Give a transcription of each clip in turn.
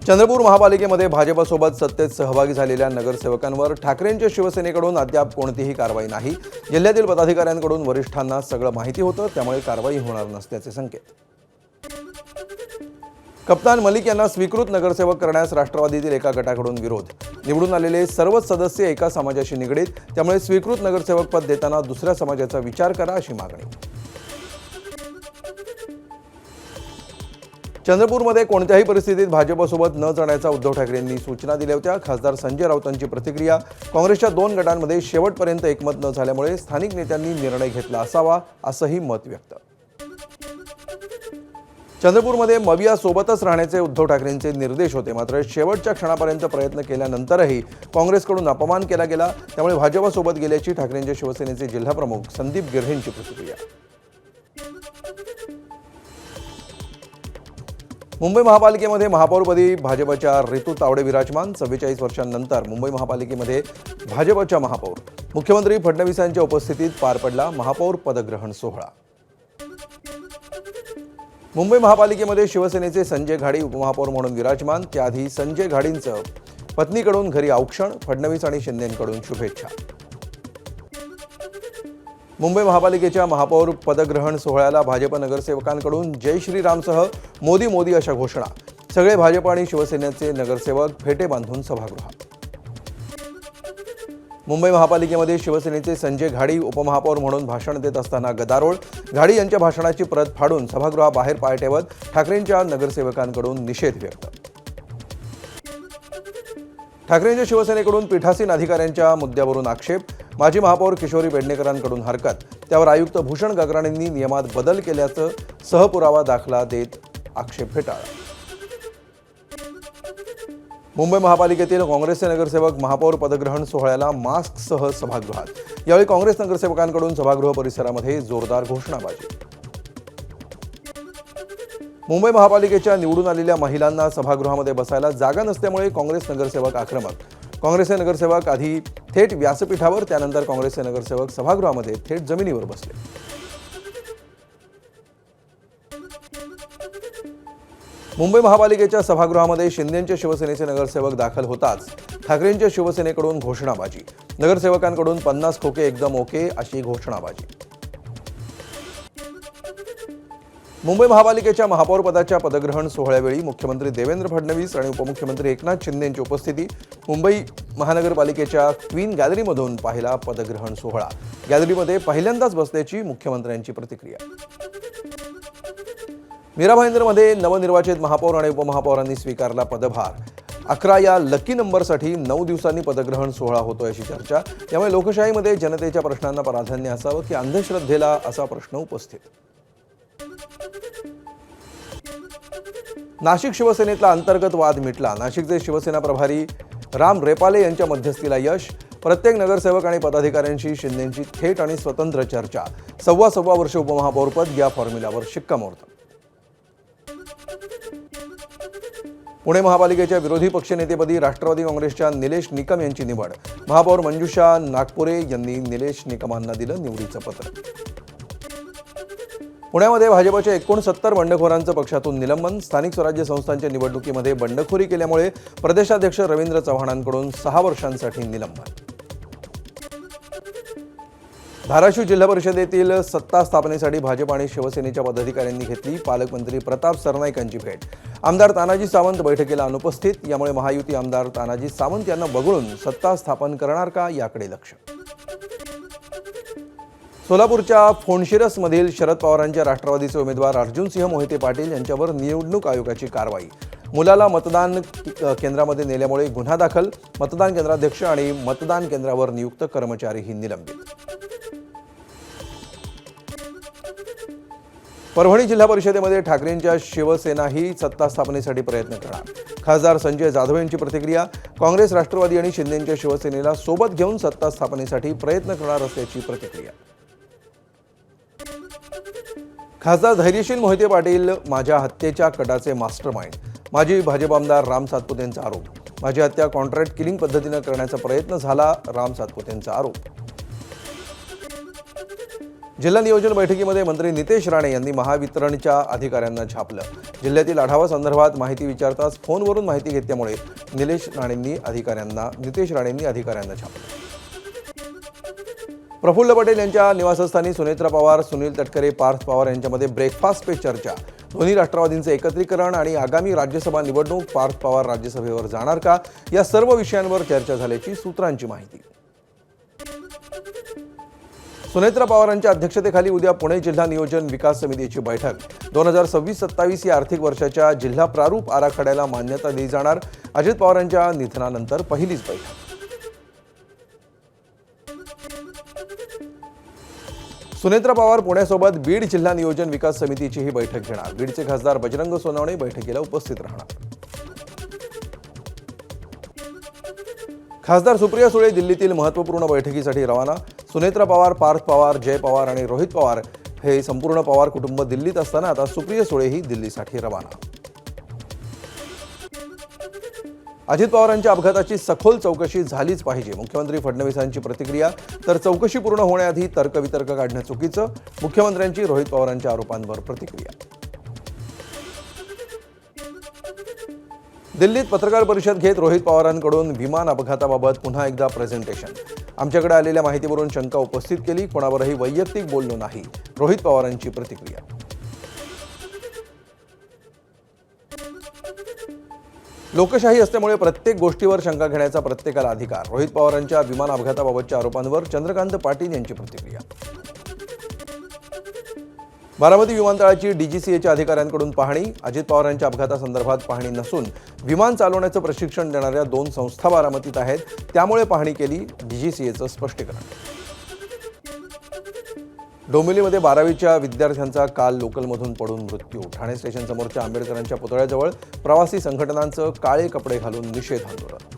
चंद्रपूर महापालिकेमध्ये भाजपसोबत सत्तेत सहभागी झालेल्या नगरसेवकांवर ठाकरेंच्या शिवसेनेकडून अद्याप कोणतीही कारवाई नाही। जिल्ह्यातील पदाधिकाऱ्यांकडून वरिष्ठांना सगळं माहिती होतं, त्यामुळे कारवाई होणार नसल्याचे संकेत। कप्तान मलिक यांना स्वीकृत नगरसेवक करण्यास राष्ट्रवादीतील एका गटाकडून विरोध। निवडून आलेले सर्वच सदस्य एका समाजाशी निगडीत, त्यामुळे स्वीकृत नगरसेवक पद देताना दुसऱ्या समाजाचा विचार करा अशी मागणी। चंद्रपूरमध्ये कोणत्याही परिस्थितीत भाजपसोबत न जाण्याचा उद्धव ठाकरेंनी सूचना दिल्या होत्या। खासदार संजय राऊतांची प्रतिक्रिया। काँग्रेसच्या 2 गटांमध्ये शेवटपर्यंत एकमत न झाल्यामुळे स्थानिक नेत्यांनी निर्णय घेतला असावा असंही मत व्यक्त। चंद्रपूरमध्ये मविया सोबतच राहण्याचे उद्धव ठाकरेंचे निर्देश होते, मात्र शेवटच्या क्षणापर्यंत प्रयत्न केल्यानंतरही काँग्रेसकडून अपमान केला गेला, त्यामुळे भाजपसोबत गेल्याची ठाकरेंच्या शिवसेनेचे जिल्हाप्रमुख संदीप गिर्हेंची प्रतिक्रिया। मुंबई महापालिकेमध्ये महापौरपदी भाजपच्या रितू तावडे विराजमान। 44 वर्षांनंतर मुंबई महापालिकेमध्ये भाजपच्या महापौर मुख्यमंत्री फडणवीसांच्या उपस्थितीत पार पडला महापौर पदग्रहण सोहळा। मुंबई महापालिकेमध्ये शिवसेनेचे संजय घाडी उपमहापौर म्हणून विराजमान। त्याआधी संजय घाडींचं पत्नीकडून घरी औक्षण, फडणवीस आणि शिंदेंकडून शुभेच्छा। मुंबई महापालिकेच्या महापौर पदग्रहण सोहळ्याला भाजप नगरसेवकांकडून जय श्रीरामसह मोदी मोदी अशा घोषणा। सगळे भाजप आणि शिवसेनेचे नगरसेवक फेटे बांधून सभागृहात। मुंबई महापालिकेमध्ये शिवसेनेचे संजय घाडी उपमहापौर म्हणून भाषण देत असताना गदारोळ। घाडी यांच्या भाषणाची प्रत फाडून सभागृहाबाहेर पाय ठेवत ठाकरेंच्या नगरसेवकांकडून निषेध व्यक्त। ठाकरेंच्या शिवसेनेकडून पीठासीन अधिकाऱ्यांच्या मुद्द्यावरून आक्षेप। माजी महापौर किशोरी पेडणेकरांकडून हरकत, त्यावर आयुक्त भूषण गगराणेंनी नियमात बदल केल्याचं सहपुरावा दाखला देत आक्षेप फेटाळला। मुंबई महापालिकेतील काँग्रेसचे नगरसेवक महापौर पदग्रहण सोहळ्याला मास्कसह सभागृहात। यावेळी काँग्रेस नगरसेवकांकडून सभागृह परिसरामध्ये जोरदार घोषणाबाजी। मुंबई महापालिकेच्या निवडून आलेल्या महिलांना सभागृहामध्ये बसायला जागा नसल्यामुळे काँग्रेस नगरसेवक आक्रमक। काँग्रेसचे नगरसेवक आधी थेट व्यासपीठावर, त्यानंतर काँग्रेसचे नगरसेवक सभागृहामध्ये थेट जमिनीवर बसले। मुंबई महापालिकेच्या सभागृहामध्ये शिंदेंच्या शिवसेनेचे नगरसेवक दाखल होताच ठाकरेंच्या शिवसेनेकडून घोषणाबाजी। नगरसेवकांकडून 50 खोके एकदम ओके अशी घोषणाबाजी। मुंबई महापालिकेच्या महापौर पदाच्या पदग्रहण सोहळ्यावेळी मुख्यमंत्री देवेंद्र फडणवीस आणि उपमुख्यमंत्री एकनाथ शिंदे यांची उपस्थिती। मुंबई महानगरपालिकेच्या क्वीन गॅलरीमधून पाहिला पदग्रहण सोहळा। गॅलरीमध्ये पहिल्यांदाच बसल्याची मुख्यमंत्र्यांची प्रतिक्रिया। मीरा भाईंदरमध्ये नवनिर्वाचित महापौर आणि उपमहापौरांनी स्वीकारला पदभार। 11 या लकी नंबरसाठी 9 दिवसांनी पदग्रहण सोहळा होतोय अशी चर्चा। त्यामुळे लोकशाहीमध्ये जनतेच्या प्रश्नांना प्राधान्य असावं की अंधश्रद्धेला, असा प्रश्न उपस्थित। नाशिक शिवसेनेतला अंतर्गत वाद मिटला। नाशिकचे शिवसेना प्रभारी राम रेपाले यांच्या मध्यस्थीला यश। प्रत्येक नगरसेवक आणि पदाधिकाऱ्यांशी शिंदेंची थेट आणि स्वतंत्र चर्चा। 1.25 वर्ष उपमहापौरपद या फॉर्म्युल्यावर शिक्कामोर्तब। पुणे महापालिकेच्या विरोधी पक्षनेतेपदी राष्ट्रवादी काँग्रेसच्या निलेश निकम यांची निवड। महापौर मंजुषा नागपुरे यांनी निलेश निकमांना दिलं निवडीचं पत्र। पुण्यामध्ये भाजपच्या 69 बंडखोरांचं पक्षातून निलंबन। स्थानिक स्वराज्य संस्थांच्या निवडणुकीमध्ये बंडखोरी केल्यामुळे प्रदेशाध्यक्ष रवींद्र चव्हाणांकडून 6 वर्षांसाठी निलंबन। धाराशिव जिल्हा परिषदेतील सत्ता स्थापनेसाठी भाजप आणि शिवसेनेच्या पदाधिकाऱ्यांनी घेतली पालकमंत्री प्रताप सरनाईकांची भेट। आमदार तानाजी सावंत बैठकीला अनुपस्थित। यामुळे महायुती आमदार तानाजी सावंत यांना वगळून सत्ता स्थापन करणार का याकडे लक्ष। सोलापूरच्या फोंडशिरसमधील शरद पवारांच्या राष्ट्रवादीचे उमेदवार अर्जुनसिंह मोहिते पाटील यांच्यावर निवडणूक आयोगाची कारवाई। मुलाला मतदान केंद्रामध्ये नेल्यामुळे गुन्हा दाखल। मतदान केंद्राध्यक्ष आणि मतदान केंद्रावर नियुक्त कर्मचारीही निलंबित। परभणी जिल्हा परिषदेमध्ये ठाकरेंच्या शिवसेनाही सत्ता स्थापनेसाठी प्रयत्न करणार। खासदार संजय जाधव यांची प्रतिक्रिया। काँग्रेस, राष्ट्रवादी आणि शिंदेंच्या शिवसेनेला सोबत घेऊन सत्ता स्थापनेसाठी प्रयत्न करणार असल्याची प्रतिक्रिया। खासदार धैर्यशील मोहिते पाटील माझ्या हत्येच्या कटाचे मास्टरमाइंड। माजी भाजप आमदार राम सातपुतेंचा आरोप। माझी हत्या कॉन्ट्रॅक्ट किलिंग पद्धतीने करण्याचा प्रयत्न झाला, राम सातपुतेंचा आरोप। जिल्हा नियोजन बैठकीमध्ये मंत्री नितेश राणे यांनी महावितरणच्या अधिकाऱ्यांना झापलं. जिल्ह्यातील आढावा संदर्भात माहिती विचारताच फोनवरून माहिती घेतल्यामुळे नितेश राणेंनी अधिकाऱ्यांना झापलं. प्रफुल्ल पटेल यांच्या निवासस्थानी सुनेत्रा पवार, सुनील तटकरे, पार्थ पवार यांच्यामध्ये ब्रेकफास्ट पे चर्चा. दोन्ही राष्ट्रवादींचे एकत्रीकरण आणि आगामी राज्यसभा निवडणूक, पार्थ पवार राज्यसभेवर जाणार का, या सर्व विषयांवर चर्चा झाल्याची सूत्रांची माहिती. सुनेत्रा पवारांच्या अध्यक्षतेखाली उद्या पुणे जिल्हा नियोजन विकास समितीची बैठक. 2026-27 या आर्थिक वर्षाच्या जिल्हा प्रारूप आराखड्याला मान्यता दिली जाणार. अजित पवारांच्या निधनानंतर पहिलीच बैठक. सुनेत्रा पवार पुण्यासोबत बीड जिल्हा नियोजन विकास समितीचीही बैठक घेणार. बीडचे खासदार बजरंग सोनवणे बैठकीला उपस्थित राहणार. खासदार सुप्रिया सुळे दिल्लीतील महत्त्वपूर्ण बैठकीसाठी रवाना. सुनेत्रा पवार, पार्थ पवार, जय पवार आणि रोहित पवार हे संपूर्ण पवार कुटुंब दिल्लीत असताना आता सुप्रिया सुळेही दिल्लीसाठी रवाना. अजित पवारांच्या अपघाताची सखोल चौकशी झालीच पाहिजे, मुख्यमंत्री फडणवीसांची प्रतिक्रिया. तर चौकशी पूर्ण होण्याआधी तर्कवितर्क काढणं चुकीचं, मुख्यमंत्र्यांची रोहित पवारांच्या आरोपांवर प्रतिक्रिया. दिल्लीत पत्रकार परिषद घेत रोहित पवारांकडून विमान अपघाताबाबत पुन्हा एकदा प्रेझेंटेशन. आमच्याकडे आलेल्या माहितीवरून शंका उपस्थित केली, कोणावरही वैयक्तिक बोललो नाही, रोहित पवारांची प्रतिक्रिया. लोकशाही असल्यामुळे प्रत्येक गोष्टीवर शंका घेण्याचा प्रत्येकाला अधिकार, रोहित पवारांच्या विमान अपघाताबाबतच्या आरोपांवर चंद्रकांत पाटील यांची प्रतिक्रिया. बारामती विमानतळाची डीजीसीएच्या अधिकाऱ्यांकडून पाहणी. अजित पवारांच्या अपघातासंदर्भात पाहणी नसून विमान चालवण्याचं प्रशिक्षण देणाऱ्या 2 संस्था बारामतीत आहेत, त्यामुळे पाहणी केली, डीजीसीएचं स्पष्टीकरण. डोंबिवलीमध्ये 12वीच्या विद्यार्थ्यांचा काल लोकलमधून पडून मृत्यू. ठाणे स्टेशनसमोरच्या आंबेडकरांच्या पुतळ्याजवळ प्रवासी संघटनांचं काळे कपडे घालून निषेध आंदोलन.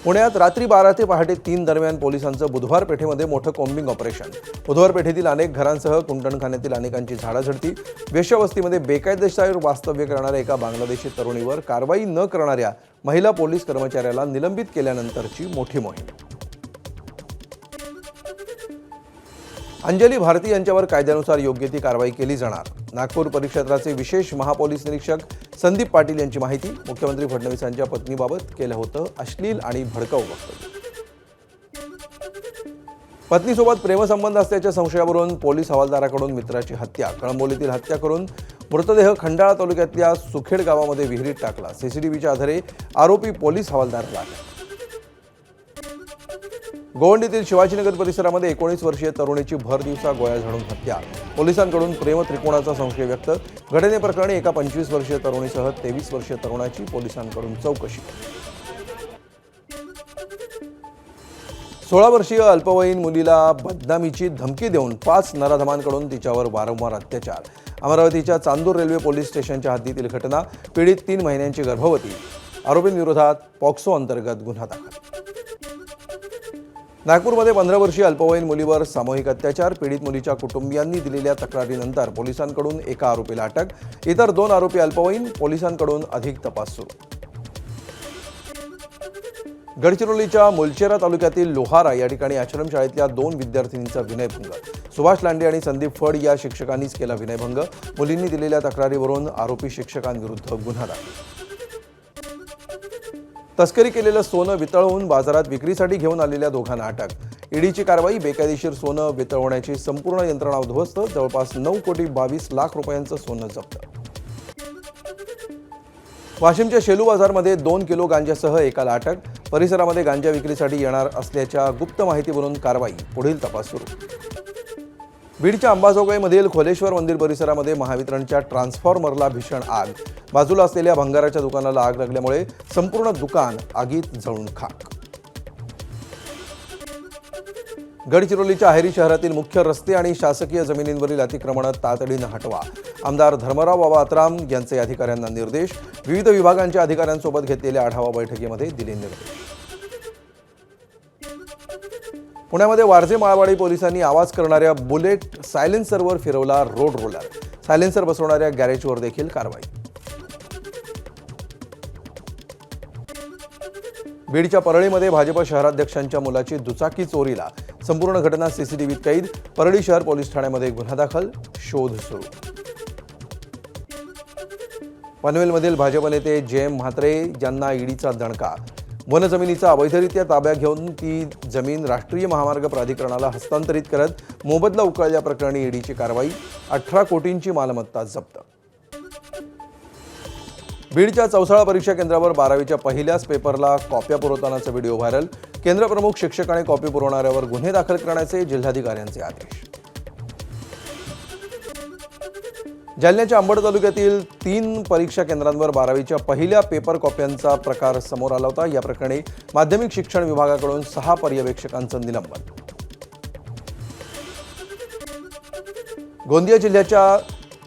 पुण्यात रात्री 12 ते पहाटे 3 दरम्यान पोलिसांचं बुधवार पेठेमध्ये मोठं कॉम्बिंग ऑपरेशन. बुधवार पेठेतील अनेक घरांसह कुंटणखान्यातील अनेकांची झाडाझडती. वेश्यावस्तीमध्ये बेकायदेशीर वास्तव्य करणाऱ्या एका बांगलादेशी तरुणीवर कारवाई न करणाऱ्या महिला पोलीस कर्मचाऱ्याला निलंबित केल्यानंतरची मोठी मोहीम. अंजली भारती यांच्यावर कायद्यानुसार योग्य ती कारवाई केली जाणार. नागपूर परिक्षेत्राचे विशेष महापोलीस निरीक्षक संदीप पाटील यांची माहिती. मुख्यमंत्री फडणवीसांच्या पत्नीबाबत केलं होतं अश्लील आणि भडकाऊ वक्तव्य. पत्नीसोबत प्रेमसंबंध असल्याच्या संशयावरून पोलीस हवालदाराकडून मित्राची हत्या. कळंबोलीतील हत्या करून मृतदेह खंडाळा तालुक्यातल्या सुखेड गावामध्ये विहिरीत टाकला. सीसीटीव्हीच्या आधारे आरोपी पोलीस हवालदार लागला. गोवंडीतील शिवाजीनगर परिसरामध्ये 19 वर्षीय तरुणीची भर दिवसा गोळ्या झाडून हत्या. पोलिसांकडून प्रेम त्रिकोणाचा संशय व्यक्त. घटनेप्रकरणी एका 25 वर्षीय तरुणीसह 23 वर्षीय तरुणाची पोलिसांकडून चौकशी. 16 वर्षीय अल्पवयीन मुलीला बदनामीची धमकी देऊन 5 नराधमांकडून तिच्यावर वारंवार अत्याचार. अमरावतीच्या चांदूर रेल्वे पोलीस स्टेशनच्या हद्दीतील घटना. पीडित 3 महिन्यांची गर्भवती. आरोपींविरोधात पॉक्सो अंतर्गत गुन्हा दाखल. नागपूरमध्ये 15 वर्षीय अल्पवयीन मुलीवर सामूहिक अत्याचार. पीडित मुलीच्या कुटुंबियांनी दिलेल्या तक्रारीनंतर पोलिसांकडून एका आरोपीला अटक. इतर 2 आरोपी अल्पवयीन. पोलिसांकडून अधिक तपास सुरू. गडचिरोलीच्या मुलचेरा तालुक्यातील लोहारा या ठिकाणी आश्रमशाळेतल्या 2 विद्यार्थिनींचा विनयभंग. सुभाष लांडे आणि संदीप फड या शिक्षकांनीच केला विनयभंग. मुलींनी दिलेल्या तक्रारीवरून आरोपी शिक्षकांविरुद्ध गुन्हा दाखल. तस्करी केलेलं सोनं वितळवून बाजारात विक्रीसाठी घेऊन आलेल्या दोघांना अटक. ईडीची कारवाई. बेकायदेशीर सोनं वितळवण्याची संपूर्ण यंत्रणा उद्ध्वस्त. जवळपास 9,22,00,000 रुपयांचं सोनं जप्त. वाशिमच्या शेलू बाजारमध्ये 2 किलो गांजासह एकाला अटक. परिसरामध्ये गांजा विक्रीसाठी येणार असल्याच्या गुप्त माहितीवरून कारवाई. पुढील तपास सुरू. बीडच्या अंबाजोगाईमधील खोलेश्वर मंदिर परिसरामध्ये महावितरणच्या ट्रान्सफॉर्मरला भीषण आग. बाजूला असलेल्या भंगाराच्या दुकानाला आग लागल्यामुळे संपूर्ण दुकान आगीत जळून खाक. गडचिरोलीच्या अहेरी शहरातील मुख्य रस्ते आणि शासकीय जमिनींवरील अतिक्रमणं तातडीनं हटवा. आमदार धर्मराव बाबा अत्राम यांचे अधिकाऱ्यांना निर्देश. विविध विभागांच्या अधिकाऱ्यांसोबत घेतलेल्या आढावा बैठकीमध्ये दिले निर्देश. पुण्यामध्ये वारजे माळवाडी पोलिसांनी आवाज करणाऱ्या बुलेट सायलेन्सरवर फिरवला रोड रोलर. सायलेन्सर बसवणाऱ्या गॅरेजवर देखील कारवाई. बीडच्या परळीमध्ये भाजप शहराध्यक्षांच्या मुलाची दुचाकी चोरीला. संपूर्ण घटना सीसीटीव्हीत कैद. परळी शहर पोलीस ठाण्यामध्ये गुन्हा दाखल, शोध सुरू. पनवेलमधील भाजप नेते जयम म्हात्रे यांना ईडीचा दणका. वनजमिनीचा अवैधरित्या ताब्यात घेऊन ती जमीन राष्ट्रीय महामार्ग प्राधिकरणाला हस्तांतरित करत मोबदला उकळल्याप्रकरणी ईडीची कारवाई. 18 कोटींची मालमत्ता जप्त. बीडच्या चौसाळा परीक्षा केंद्रावर 12वीच्या पहिल्याच पेपरला कॉप्या पुरवतानाचा व्हिडिओ व्हायरल. केंद्रप्रमुख शिक्षक आणि कॉपी पुरवणाऱ्यावर गुन्हे दाखल करण्याचे जिल्हाधिकाऱ्यांचे आदेश. जालन्याच्या अंबड तालुक्यातील 3 परीक्षा केंद्रांवर 12वीच्या पहिल्या पेपर कॉप्यांचा प्रकार समोर आला होता. या प्रकरणी माध्यमिक शिक्षण विभागाकडून 6 पर्यवेक्षकांचं निलंबन. गोंदिया जिल्ह्याच्या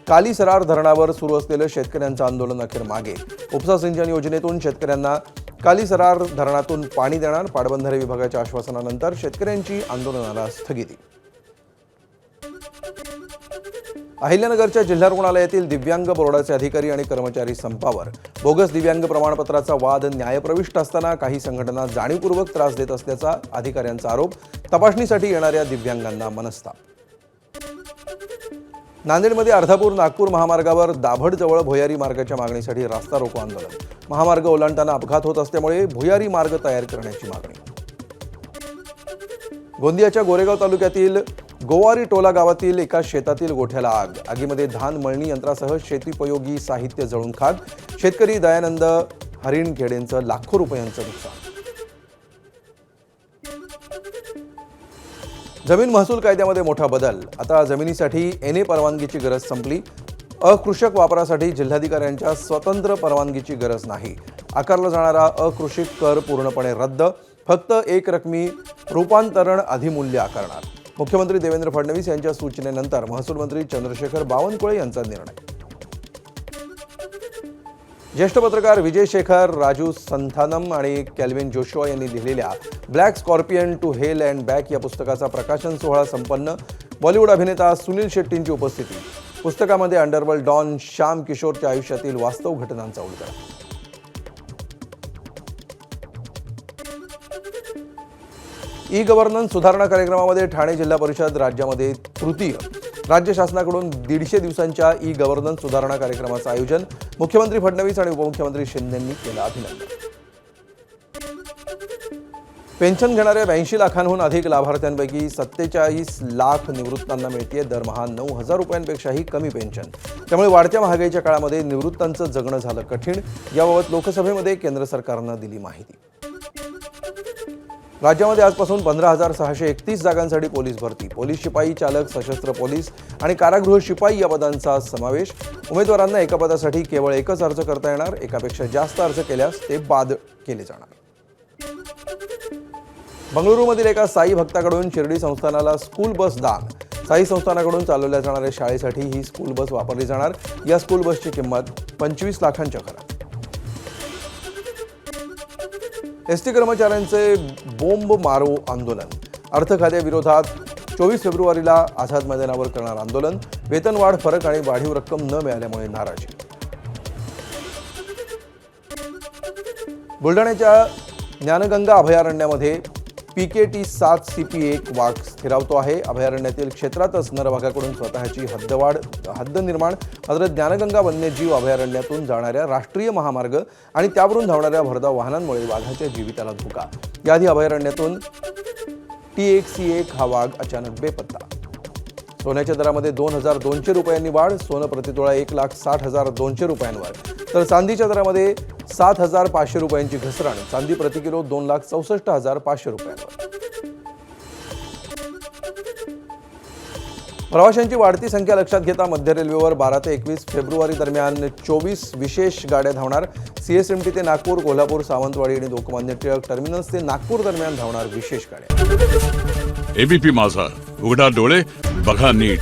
कालीसरार धरणावर सुरू असलेलं शेतकऱ्यांचं आंदोलन अखेर मागे. उपसा सिंचन योजनेतून शेतकऱ्यांना कालीसरार धरणातून पाणी देणार. पाटबंधारे विभागाच्या आश्वासनानंतर शेतकऱ्यांची आंदोलनाला स्थगिती. अहिल्यानगरच्या जिल्हा रुग्णालयातील दिव्यांग बोर्डाचे अधिकारी आणि कर्मचारी संपावर. बोगस दिव्यांग प्रमाणपत्राचा वाद न्यायप्रविष्ट असताना काही संघटना जाणीवपूर्वक त्रास देत असल्याचा अधिकाऱ्यांचा आरोप. तपासणीसाठी येणाऱ्या दिव्यांगांना मनस्ताप. नांदेडमध्ये अर्धापूर नागपूर महामार्गावर दाभडजवळ भुयारी मार्गाच्या मागणीसाठी रास्ता रोको आंदोलन. महामार्ग ओलांडताना अपघात होत असल्यामुळे भुयारी मार्ग तयार करण्याची मागणी. गोंदियाच्या गोरेगाव तालुक्यातील गोवारी टोला गावातील एका शेतातील गोठ्याला आग. आगीमध्ये धान मळणी यंत्रासह शेतीपयोगी साहित्य जळून खाक. शेतकरी दयानंद हरिणखेडेंचं लाखो रुपयांचं नुकसान. जमीन महसूल कायद्यामध्ये मोठा बदल. आता जमिनीसाठी एनए परवानगीची गरज संपली. अकृषक वापरासाठी जिल्हाधिकाऱ्यांच्या स्वतंत्र परवानगीची गरज नाही. आकारला जाणारा अकृषिक कर पूर्णपणे रद्द. फक्त एक रकमी रूपांतरण अधिमूल्य आकारणार. मुख्यमंत्री देवेंद्र फडणवीस यांच्या सूचनेनंतर महसूल मंत्री चंद्रशेखर बावनकुळे यांचा निर्णय. ज्येष्ठ पत्रकार विजय शेखर, राजू संथानम आणि कॅल्विन जोशुआ यांनी लिहिलेल्या black scorpion to hell and back या पुस्तकाचा प्रकाशन सोहळा संपन्न. बॉलिवूड अभिनेता सुनील शेट्टींची उपस्थिती. पुस्तकामध्ये अंडरवर्ल्ड डॉन श्याम किशोरच्या आयुष्यातील वास्तव घटनांचा उलगडा. ई गव्हर्नन्स सुधारणा कार्यक्रमामध्ये ठाणे जिल्हा परिषद राज्यामध्ये तृतीय. राज्य शासनाकडून 150 दिवसांच्या ई गव्हर्नन्स सुधारणा कार्यक्रमाचं आयोजन. मुख्यमंत्री फडणवीस आणि उपमुख्यमंत्री शिंदेंनी केलं अभिनंदन. पेन्शन घेणाऱ्या 82 लाखांहून अधिक लाभार्थ्यांपैकी 47 लाख निवृत्तांना मिळते दरमहा 9,000 रुपयांपेक्षाही कमी पेन्शन. त्यामुळे वाढत्या महागाईच्या काळामध्ये निवृत्तांचं जगणं झालं कठीण. याबाबत लोकसभेमध्ये केंद्र सरकारनं दिली माहिती. राज्यामध्ये आजपासून 15,631 जागांसाठी पोलीस भरती. पोलीस शिपाई, चालक, सशस्त्र पोलीस आणि कारागृह शिपाई या पदांचा समावेश. उमेदवारांना एका पदासाठी केवळ एकच अर्ज करता येणार. एकापेक्षा जास्त अर्ज केल्यास ते बाद केले जाणार. बंगळुरूमधील एका साई भक्ताकडून शिर्डी संस्थानाला स्कूल बस दान. साई संस्थानाकडून चालवल्या जाणाऱ्या शाळेसाठी ही स्कूल बस वापरली जाणार. या स्कूल बसची किंमत 25 लाखांच्या घरात. एसटी कर्मचाऱ्यांचे बोंब मारो आंदोलन. अर्थ खात्याविरोधात 24 फेब्रुवारीला आझाद मैदानावर करणार आंदोलन. वेतनवाढ, फरक आणि वाढीव रक्कम न मिळाल्यामुळे नाराजी. बुलढाण्याच्या ज्ञानगंगा अभयारण्यामध्ये PKT 7 CP1 वाघ स्थिरावतो आहे. अभयारण्यातील क्षेत्रातच नरवाघाकडून स्वतःची हद्द निर्माण. मात्र ज्ञानगंगा वन्यजीव अभयारण्यातून जाणाऱ्या राष्ट्रीय महामार्ग आणि त्यावरून धावणाऱ्या भरधाव वाहनांमुळे वाघाच्या जीविताला धोका. याआधी अभयारण्यातून T1C1 हा वाघ अचानक बेपत्ता. सोन्याच्या दरामध्ये 2,200 रुपयांनी वाढ. सोनं प्रतितोळा 1,60,200 रुपयांवर. तर चांदीच्या दरामध्ये 7,500 रुपयांची घसरण. चांदी प्रति किलो 2,64,500 रुपयांवर. प्रवाशांची वाढती संख्या लक्षात घेता मध्य रेल्वेवर 12 ते 21 फेब्रुवारी दरम्यान 24 विशेष गाड्या धावणार. CSMT ते नागपूर, कोल्हापूर, सावंतवाडी आणि लोकमान्य टिळक टर्मिनस ते नागपूर दरम्यान धावणार विशेष गाड्या. ABP माझा, उघडा डोळे बघा नीट.